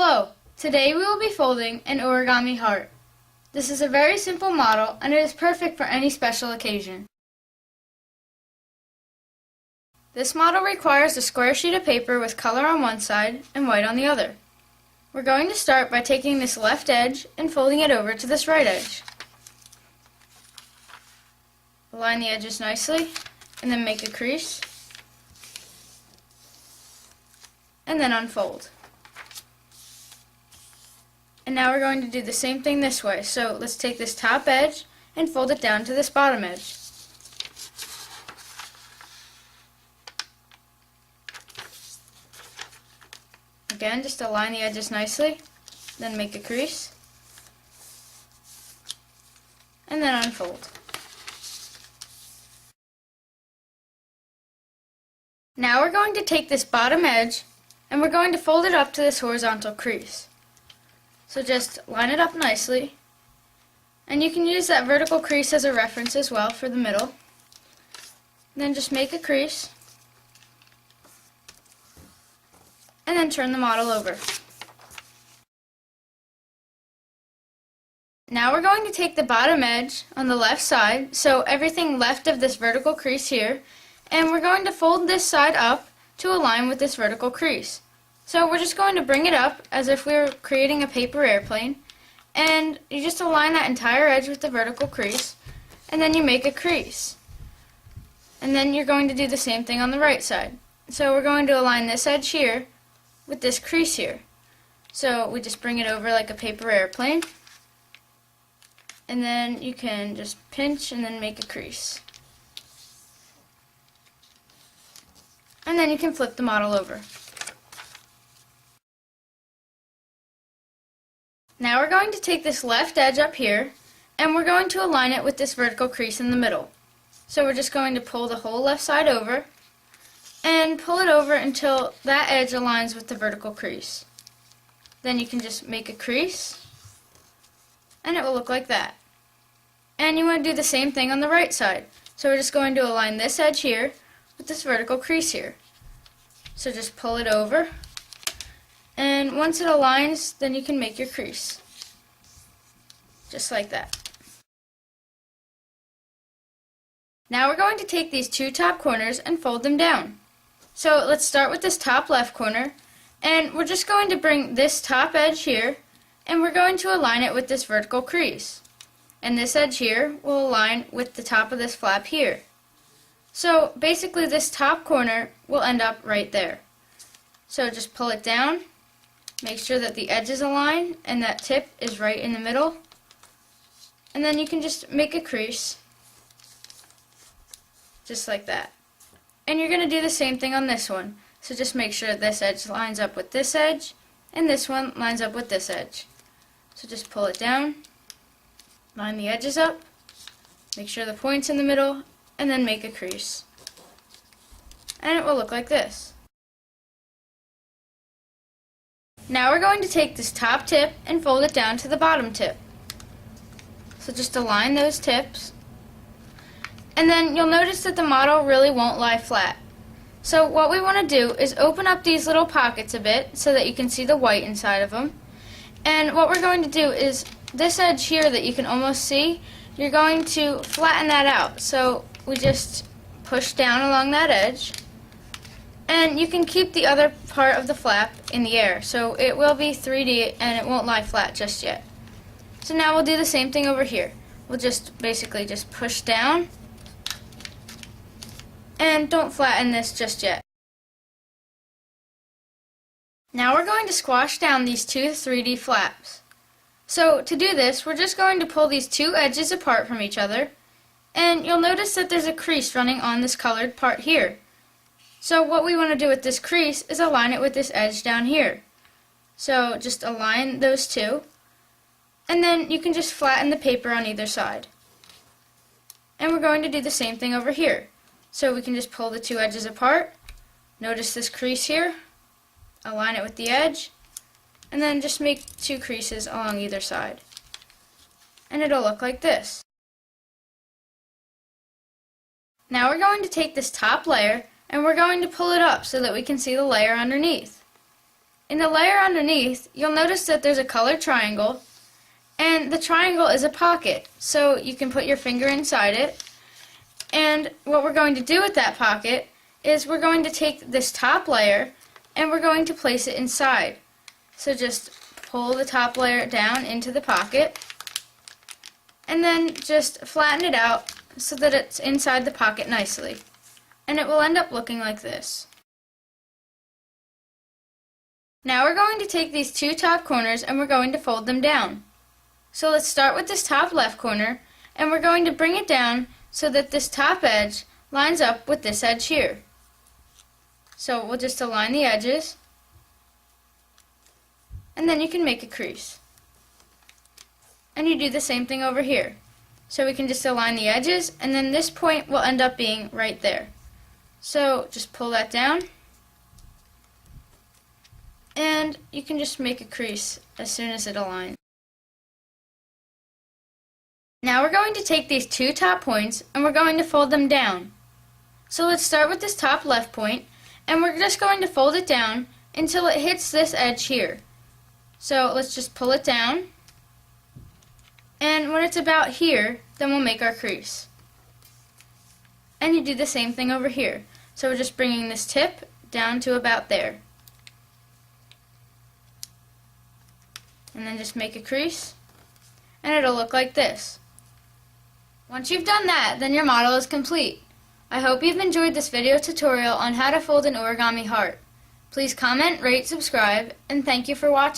Hello! Today we will be folding an origami heart. This is a very simple model and it is perfect for any special occasion. This model requires a square sheet of paper with color on one side and white on the other. We're going to start by taking this left edge and folding it over to this right edge. Align the edges nicely and then make a crease and then unfold. And now we're going to do the same thing this way. So let's take this top edge and fold it down to this bottom edge. Again, just align the edges nicely, then make a crease, and then unfold. Now we're going to take this bottom edge and we're going to fold it up to this horizontal crease. So just line it up nicely, and you can use that vertical crease as a reference as well for the middle. Then just make a crease, and then turn the model over. Now we're going to take the bottom edge on the left side, so everything left of this vertical crease here, and we're going to fold this side up to align with this vertical crease. So we're just going to bring it up as if we were creating a paper airplane, and you just align that entire edge with the vertical crease, and then you make a crease. And then you're going to do the same thing on the right side. So we're going to align this edge here with this crease here. So we just bring it over like a paper airplane, and then you can just pinch and then make a crease. And then you can flip the model over. Now we're going to take this left edge up here and we're going to align it with this vertical crease in the middle. So we're just going to pull the whole left side over and pull it over until that edge aligns with the vertical crease. Then you can just make a crease and it will look like that. And you want to do the same thing on the right side. So we're just going to align this edge here with this vertical crease here. So just pull it over, and once it aligns, then you can make your crease. Just like that. Now we're going to take these two top corners and fold them down. So let's start with this top left corner, and we're just going to bring this top edge here, and we're going to align it with this vertical crease. And this edge here will align with the top of this flap here. So basically this top corner will end up right there. So just pull it down, make sure that the edges align and that tip is right in the middle, and then you can just make a crease just like that. And you're going to do the same thing on this one. So just make sure this edge lines up with this edge and this one lines up with this edge. So just pull it down, line the edges up, make sure the point's in the middle, and then make a crease. And it will look like this. Now we're going to take this top tip and fold it down to the bottom tip. So just align those tips. And then you'll notice that the model really won't lie flat. So what we want to do is open up these little pockets a bit so that you can see the white inside of them. And what we're going to do is this edge here that you can almost see, you're going to flatten that out. So we just push down along that edge, and you can keep the other part of the flap in the air, so it will be 3D and it won't lie flat just yet. So now we'll do the same thing over here. We'll just basically just push down, and don't flatten this just yet. Now we're going to squash down these two 3D flaps. So to do this, we're just going to pull these two edges apart from each other, and you'll notice that there's a crease running on this colored part here. So what we want to do with this crease is align it with this edge down here. So just align those two, and then you can just flatten the paper on either side. And we're going to do the same thing over here. So we can just pull the two edges apart, notice this crease here, align it with the edge, and then just make two creases along either side. And it'll look like this. Now we're going to take this top layer and we're going to pull it up so that we can see the layer underneath. In the layer underneath, you'll notice that there's a colored triangle, and the triangle is a pocket, so you can put your finger inside it. And what we're going to do with that pocket is we're going to take this top layer and we're going to place it inside. So just pull the top layer down into the pocket and then just flatten it out so that it's inside the pocket nicely. And it will end up looking like this. Now we're going to take these two top corners and we're going to fold them down. So let's start with this top left corner and we're going to bring it down so that this top edge lines up with this edge here. So we'll just align the edges and then you can make a crease. And you do the same thing over here. So we can just align the edges and then this point will end up being right there. So just pull that down and you can just make a crease as soon as it aligns. Now we're going to take these two top points and we're going to fold them down. So let's start with this top left point and we're just going to fold it down until it hits this edge here. So let's just pull it down, and when it's about here, then we'll make our crease. And you do the same thing over here. So we're just bringing this tip down to about there. And then just make a crease, and it'll look like this. Once you've done that, then your model is complete. I hope you've enjoyed this video tutorial on how to fold an origami heart. Please comment, rate, subscribe, and thank you for watching.